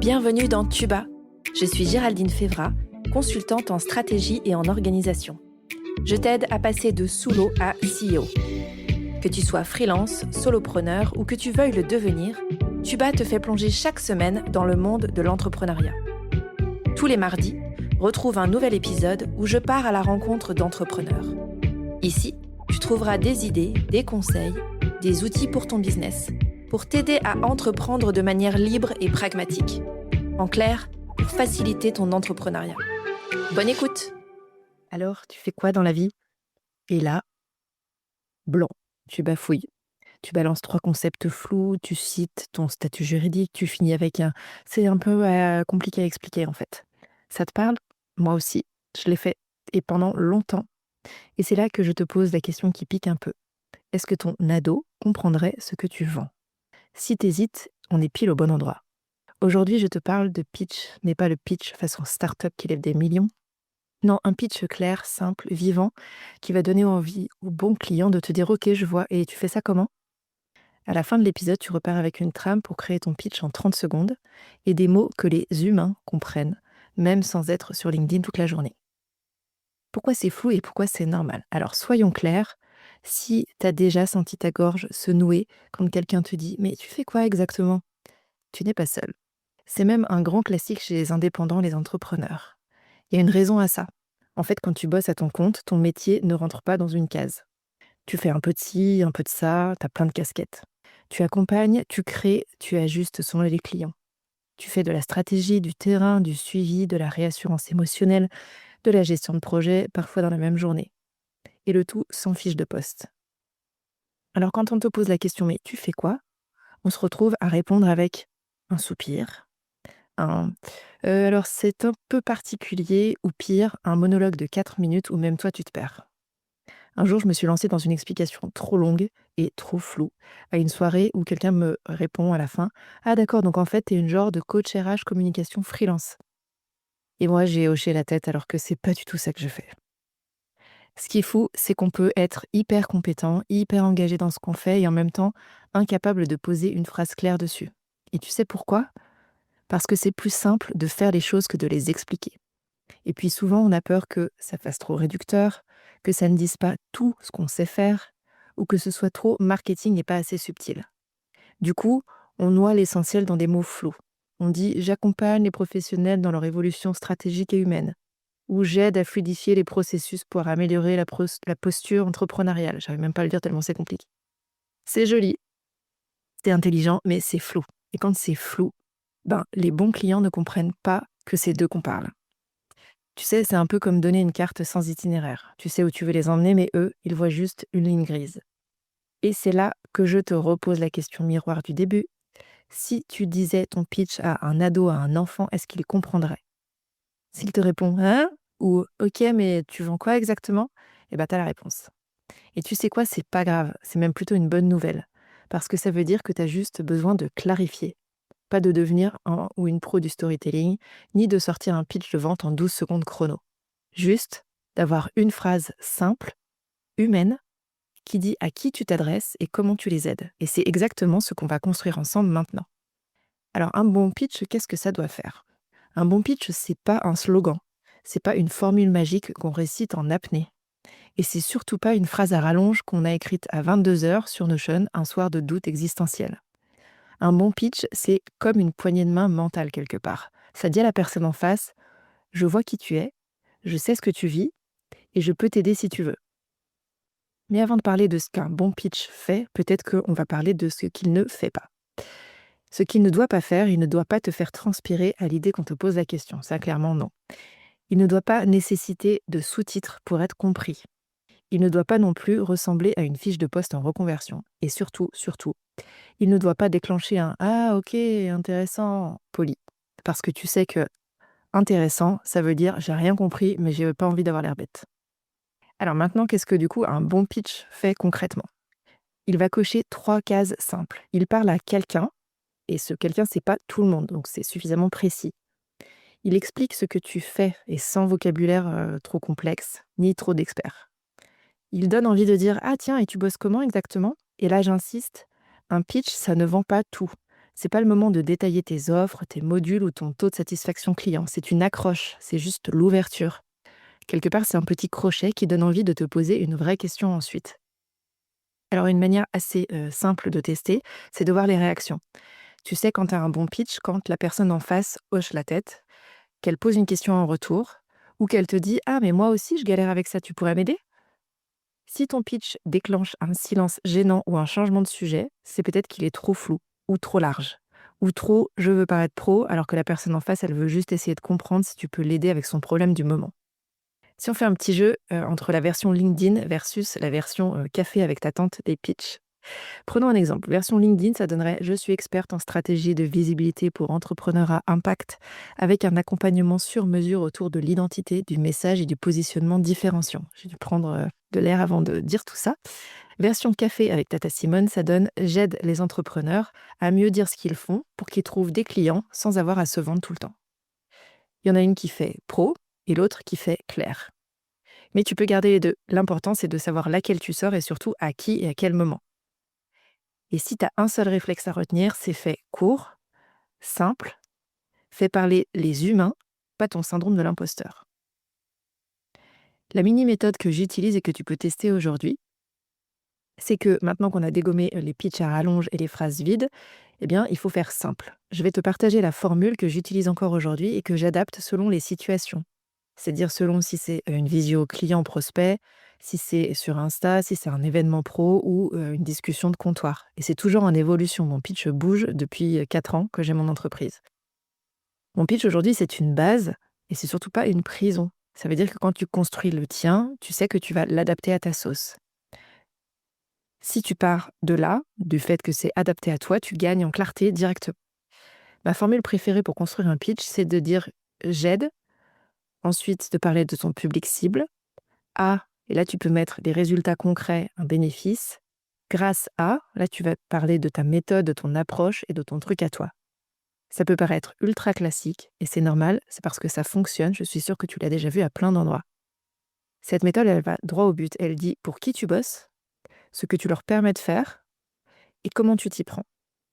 Bienvenue dans Tuba. Je suis Géraldine Févra, consultante en stratégie et en organisation. Je t'aide à passer de sous-l'eau à CEO. Que tu sois freelance, solopreneur ou que tu veuilles le devenir, Tuba te fait plonger chaque semaine dans le monde de l'entrepreneuriat. Tous les mardis, retrouve un nouvel épisode où je pars à la rencontre d'entrepreneurs. Ici, tu trouveras des idées, des conseils, des outils pour ton business, pour t'aider à entreprendre de manière libre et pragmatique. En clair, pour faciliter ton entrepreneuriat. Bonne écoute! Alors, tu fais quoi dans la vie? Et là, blanc, tu bafouilles. Tu balances 3 concepts flous, tu cites ton statut juridique, tu finis avec un c'est un peu, compliqué à expliquer, en fait. Ça te parle? Moi aussi, je l'ai fait et pendant longtemps et c'est là que je te pose la question qui pique un peu. Est-ce que ton ado comprendrait ce que tu vends? Si tu hésites, on est pile au bon endroit. Aujourd'hui, je te parle de pitch, mais pas le pitch façon start-up qui lève des millions. Non, un pitch clair, simple, vivant, qui va donner envie au bon client de te dire: «OK, je vois et tu fais ça comment?» À la fin de l'épisode, tu repars avec une trame pour créer ton pitch en 30 secondes et des mots que les humains comprennent, même sans être sur LinkedIn toute la journée. Pourquoi c'est flou et pourquoi c'est normal? Alors soyons clairs, si tu as déjà senti ta gorge se nouer quand quelqu'un te dit: «Mais tu fais quoi exactement?» Tu n'es pas seul. C'est même un grand classique chez les indépendants, les entrepreneurs. Il y a une raison à ça. En fait, quand tu bosses à ton compte, ton métier ne rentre pas dans une case. Tu fais un peu de ci, un peu de ça, tu as plein de casquettes. Tu accompagnes, tu crées, tu ajustes selon les clients. Tu fais de la stratégie, du terrain, du suivi, de la réassurance émotionnelle, de la gestion de projet, parfois dans la même journée. Et le tout sans fiche de poste. Alors quand on te pose la question «mais tu fais quoi?» on se retrouve à répondre avec un soupir, un alors c'est un peu particulier ou pire, un monologue de 4 minutes où même toi tu te perds. Un jour, je me suis lancée dans une explication trop longue et trop floue à une soirée où quelqu'un me répond à la fin: «Ah d'accord, donc en fait, tu es une genre de coach RH communication freelance». Et moi, j'ai hoché la tête alors que c'est pas du tout ça que je fais. Ce qui est fou, c'est qu'on peut être hyper compétent, hyper engagé dans ce qu'on fait et en même temps incapable de poser une phrase claire dessus. Et tu sais pourquoi? Parce que c'est plus simple de faire les choses que de les expliquer. Et puis souvent, on a peur que ça fasse trop réducteur, que ça ne dise pas tout ce qu'on sait faire, ou que ce soit trop marketing et pas assez subtil. Du coup, on noie l'essentiel dans des mots flous. On dit «j'accompagne les professionnels dans leur évolution stratégique et humaine» ou «j'aide à fluidifier les processus pour améliorer la posture entrepreneuriale». J'arrive même pas à le dire tellement c'est compliqué. C'est joli, c'est intelligent, mais c'est flou. Et quand c'est flou, ben, les bons clients ne comprennent pas que c'est d'eux qu'on parle. Tu sais, c'est un peu comme donner une carte sans itinéraire. Tu sais où tu veux les emmener, mais eux, ils voient juste une ligne grise. Et c'est là que je te repose la question miroir du début. Si tu disais ton pitch à un ado, à un enfant, est-ce qu'il comprendrait? S'il te répond «Hein?» ou «OK, mais tu vends quoi exactement?» eh ben, tu as la réponse. Et tu sais quoi? C'est pas grave, c'est même plutôt une bonne nouvelle. Parce que ça veut dire que tu as juste besoin de clarifier. Pas de devenir un ou une pro du storytelling, ni de sortir un pitch de vente en 12 secondes chrono. Juste d'avoir une phrase simple, humaine, qui dit à qui tu t'adresses et comment tu les aides. Et c'est exactement ce qu'on va construire ensemble maintenant. Alors un bon pitch, qu'est-ce que ça doit faire? Un bon pitch, c'est pas un slogan, c'est pas une formule magique qu'on récite en apnée. Et c'est surtout pas une phrase à rallonge qu'on a écrite à 22 heures sur Notion un soir de doute existentiel. Un bon pitch, c'est comme une poignée de main mentale quelque part. Ça dit à la personne en face: «Je vois qui tu es, je sais ce que tu vis et je peux t'aider si tu veux». Mais avant de parler de ce qu'un bon pitch fait, peut-être qu'on va parler de ce qu'il ne fait pas. Ce qu'il ne doit pas faire, il ne doit pas te faire transpirer à l'idée qu'on te pose la question. Ça, clairement, non. Il ne doit pas nécessiter de sous-titres pour être compris. Il ne doit pas non plus ressembler à une fiche de poste en reconversion. Et surtout, surtout, il ne doit pas déclencher un «Ah, ok, intéressant» poli. Parce que tu sais que intéressant, ça veut dire j'ai rien compris, mais j'ai pas envie d'avoir l'air bête. Alors maintenant, qu'est-ce que du coup un bon pitch fait concrètement? Il va cocher 3 cases simples. Il parle à quelqu'un, et ce quelqu'un, c'est pas tout le monde, donc c'est suffisamment précis. Il explique ce que tu fais et sans vocabulaire trop complexe, ni trop d'experts. Il donne envie de dire: «Ah tiens, et tu bosses comment exactement?» Et là, j'insiste, un pitch, ça ne vend pas tout. C'est pas le moment de détailler tes offres, tes modules ou ton taux de satisfaction client. C'est une accroche, c'est juste l'ouverture. Quelque part, c'est un petit crochet qui donne envie de te poser une vraie question ensuite. Alors, une manière assez simple de tester, c'est de voir les réactions. Tu sais quand tu as un bon pitch, quand la personne en face hoche la tête, qu'elle pose une question en retour, ou qu'elle te dit: «Ah, mais moi aussi, je galère avec ça, tu pourrais m'aider?» Si ton pitch déclenche un silence gênant ou un changement de sujet, c'est peut-être qu'il est trop flou, ou trop large, ou trop «je veux paraître pro», alors que la personne en face, elle veut juste essayer de comprendre si tu peux l'aider avec son problème du moment. Si on fait un petit jeu entre la version LinkedIn versus la version café avec ta tante des pitchs. Prenons un exemple. Version LinkedIn, ça donnerait: je suis experte en stratégie de visibilité pour entrepreneurs à impact, avec un accompagnement sur mesure autour de l'identité, du message et du positionnement différenciant. J'ai dû prendre de l'air avant de dire tout ça. Version café avec Tata Simone, ça donne: j'aide les entrepreneurs à mieux dire ce qu'ils font pour qu'ils trouvent des clients sans avoir à se vendre tout le temps. Il y en a une qui fait pro et l'autre qui fait clair. Mais tu peux garder les deux. L'important, c'est de savoir laquelle tu sors et surtout à qui et à quel moment. Et si tu as un seul réflexe à retenir, c'est fait court, simple, fait parler les humains, pas ton syndrome de l'imposteur. La mini-méthode que j'utilise et que tu peux tester aujourd'hui, c'est que maintenant qu'on a dégommé les pitchs à rallonge et les phrases vides, eh bien, il faut faire simple. Je vais te partager la formule que j'utilise encore aujourd'hui et que j'adapte selon les situations. C'est-à-dire selon si c'est une visio client-prospect, si c'est sur Insta, si c'est un événement pro ou une discussion de comptoir. Et c'est toujours en évolution. Mon pitch bouge depuis 4 ans que j'ai mon entreprise. Mon pitch aujourd'hui, c'est une base et c'est surtout pas une prison. Ça veut dire que quand tu construis le tien, tu sais que tu vas l'adapter à ta sauce. Si tu pars de là, du fait que c'est adapté à toi, tu gagnes en clarté directement. Ma formule préférée pour construire un pitch, c'est de dire j'aide, ensuite de parler de ton public cible, à, et là tu peux mettre des résultats concrets, un bénéfice, grâce à, là tu vas parler de ta méthode, de ton approche et de ton truc à toi. Ça peut paraître ultra classique et c'est normal, c'est parce que ça fonctionne, je suis sûre que tu l'as déjà vu à plein d'endroits. Cette méthode, elle va droit au but, elle dit pour qui tu bosses, ce que tu leur permets de faire et comment tu t'y prends.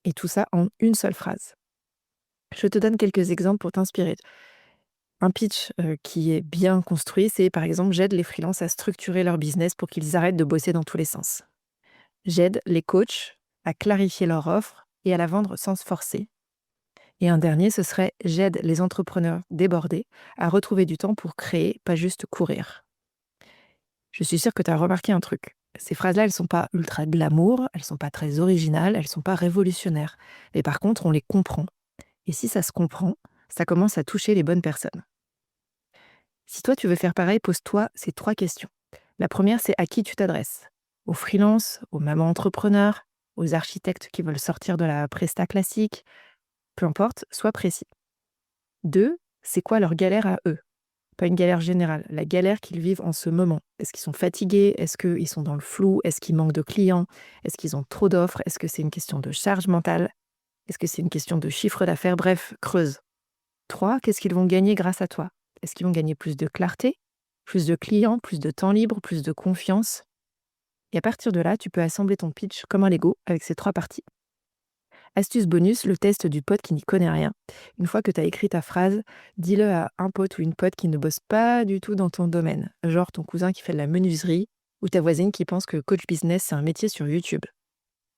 Et tout ça en une seule phrase. Je te donne quelques exemples pour t'inspirer. Un pitch qui est bien construit, c'est par exemple: j'aide les freelances à structurer leur business pour qu'ils arrêtent de bosser dans tous les sens. J'aide les coachs à clarifier leur offre et à la vendre sans se forcer. Et un dernier, ce serait: j'aide les entrepreneurs débordés à retrouver du temps pour créer, pas juste courir. Je suis sûre que tu as remarqué un truc. Ces phrases-là, elles sont pas ultra glamour, elles sont pas très originales, elles sont pas révolutionnaires. Mais par contre, on les comprend. Et si ça se comprend, ça commence à toucher les bonnes personnes. Si toi, tu veux faire pareil, pose-toi ces 3 questions. La première, c'est: à qui tu t'adresses? Aux freelances, aux mamans entrepreneurs, aux architectes qui veulent sortir de la presta classique? Peu importe, sois précis. 2, c'est quoi leur galère à eux? Pas une galère générale, la galère qu'ils vivent en ce moment. Est-ce qu'ils sont fatigués? Est-ce qu'ils sont dans le flou? Est-ce qu'ils manquent de clients? Est-ce qu'ils ont trop d'offres? Est-ce que c'est une question de charge mentale? Est-ce que c'est une question de chiffre d'affaires? Bref, creuse. 3, qu'est-ce qu'ils vont gagner grâce à toi? Est-ce qu'ils vont gagner plus de clarté, plus de clients, plus de temps libre, plus de confiance? Et à partir de là, tu peux assembler ton pitch comme un Lego avec ces 3 parties. Astuce bonus, le test du pote qui n'y connaît rien. Une fois que tu as écrit ta phrase, dis-le à un pote ou une pote qui ne bosse pas du tout dans ton domaine, genre ton cousin qui fait de la menuiserie ou ta voisine qui pense que coach business, c'est un métier sur YouTube.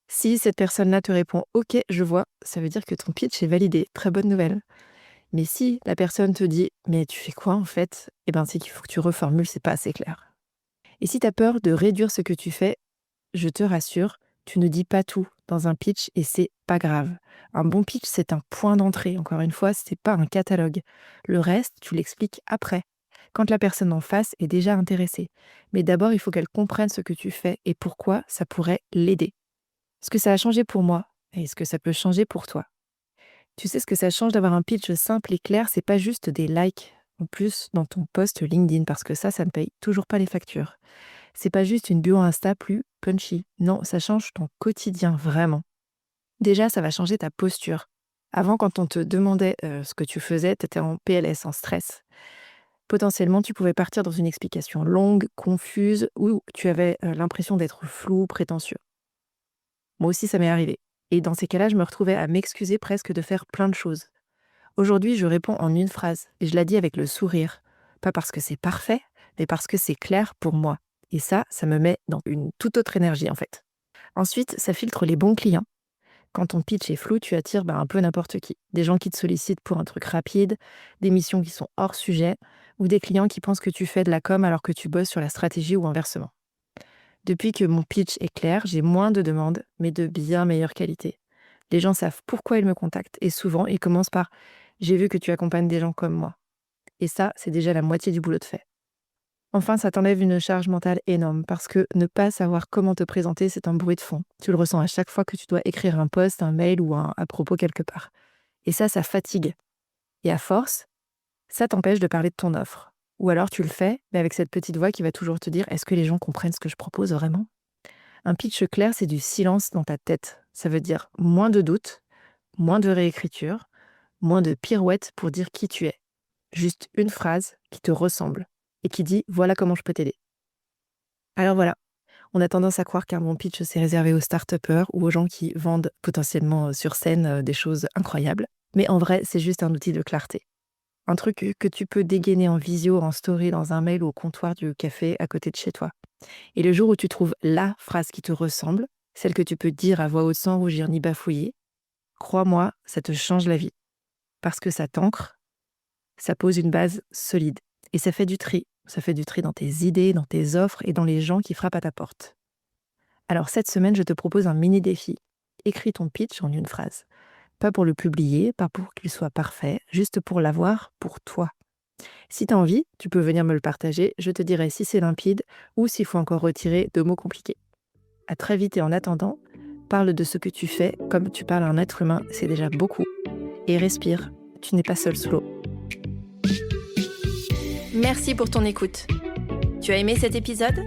Si cette personne-là te répond OK, je vois, ça veut dire que ton pitch est validé. Très bonne nouvelle. Mais si la personne te dit mais tu fais quoi en fait? Eh ben c'est qu'il faut que tu reformules, c'est pas assez clair. Et si tu as peur de réduire ce que tu fais, je te rassure, tu ne dis pas tout dans un pitch et c'est pas grave. Un bon pitch, c'est un point d'entrée. Encore une fois, c'est pas un catalogue. Le reste, tu l'expliques après, quand la personne en face est déjà intéressée. Mais d'abord, il faut qu'elle comprenne ce que tu fais et pourquoi ça pourrait l'aider. Ce que ça a changé pour moi et ce que ça peut changer pour toi. Tu sais ce que ça change d'avoir un pitch simple et clair, c'est pas juste des likes en plus dans ton post LinkedIn parce que ça ne paye toujours pas les factures. C'est pas juste une bio Insta plus punchy. Non, ça change ton quotidien vraiment. Déjà, ça va changer ta posture. Avant, quand on te demandait ce que tu faisais, tu étais en PLS, en stress. Potentiellement, tu pouvais partir dans une explication longue, confuse, ou tu avais l'impression d'être flou, prétentieux. Moi aussi, ça m'est arrivé. Et dans ces cas-là, je me retrouvais à m'excuser presque de faire plein de choses. Aujourd'hui, je réponds en une phrase et je la dis avec le sourire. Pas parce que c'est parfait, mais parce que c'est clair pour moi. Et ça me met dans une toute autre énergie en fait. Ensuite, ça filtre les bons clients. Quand ton pitch est flou, tu attires un peu n'importe qui. Des gens qui te sollicitent pour un truc rapide, des missions qui sont hors sujet, ou des clients qui pensent que tu fais de la com alors que tu bosses sur la stratégie ou inversement. Depuis que mon pitch est clair, j'ai moins de demandes, mais de bien meilleure qualité. Les gens savent pourquoi ils me contactent et souvent, ils commencent par «J'ai vu que tu accompagnes des gens comme moi». Et ça, c'est déjà la moitié du boulot de fait. Enfin, ça t'enlève une charge mentale énorme parce que ne pas savoir comment te présenter, c'est un bruit de fond. Tu le ressens à chaque fois que tu dois écrire un post, un mail ou un à propos quelque part. Et ça fatigue. Et à force, ça t'empêche de parler de ton offre. Ou alors tu le fais, mais avec cette petite voix qui va toujours te dire: est-ce que les gens comprennent ce que je propose vraiment? Un pitch clair, c'est du silence dans ta tête. Ça veut dire moins de doutes, moins de réécriture, moins de pirouettes pour dire qui tu es. Juste une phrase qui te ressemble et qui dit: voilà comment je peux t'aider. Alors voilà, on a tendance à croire qu'un bon pitch, c'est réservé aux start-upers ou aux gens qui vendent potentiellement sur scène des choses incroyables. Mais en vrai, c'est juste un outil de clarté. Un truc que tu peux dégainer en visio, en story, dans un mail ou au comptoir du café à côté de chez toi. Et le jour où tu trouves la phrase qui te ressemble, celle que tu peux dire à voix haute sans rougir ni bafouiller, crois-moi, ça te change la vie. Parce que ça t'ancre, ça pose une base solide. Et ça fait du tri. Ça fait du tri dans tes idées, dans tes offres et dans les gens qui frappent à ta porte. Alors cette semaine, je te propose un mini défi. Écris ton pitch en une phrase. Pas pour le publier, pas pour qu'il soit parfait, juste pour l'avoir pour toi. Si tu as envie, tu peux venir me le partager, je te dirai si c'est limpide ou s'il faut encore retirer de mots compliqués. À très vite et en attendant, parle de ce que tu fais comme tu parles à un être humain, c'est déjà beaucoup. Et respire, tu n'es pas seul sous l'eau. Merci pour ton écoute. Tu as aimé cet épisode ?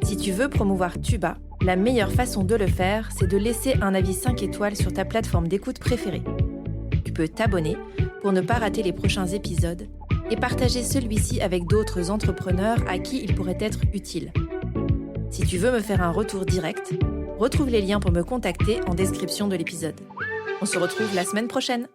Si tu veux promouvoir Tuba, la meilleure façon de le faire, c'est de laisser un avis 5 étoiles sur ta plateforme d'écoute préférée. Tu peux t'abonner pour ne pas rater les prochains épisodes et partager celui-ci avec d'autres entrepreneurs à qui il pourrait être utile. Si tu veux me faire un retour direct, retrouve les liens pour me contacter en description de l'épisode. On se retrouve la semaine prochaine.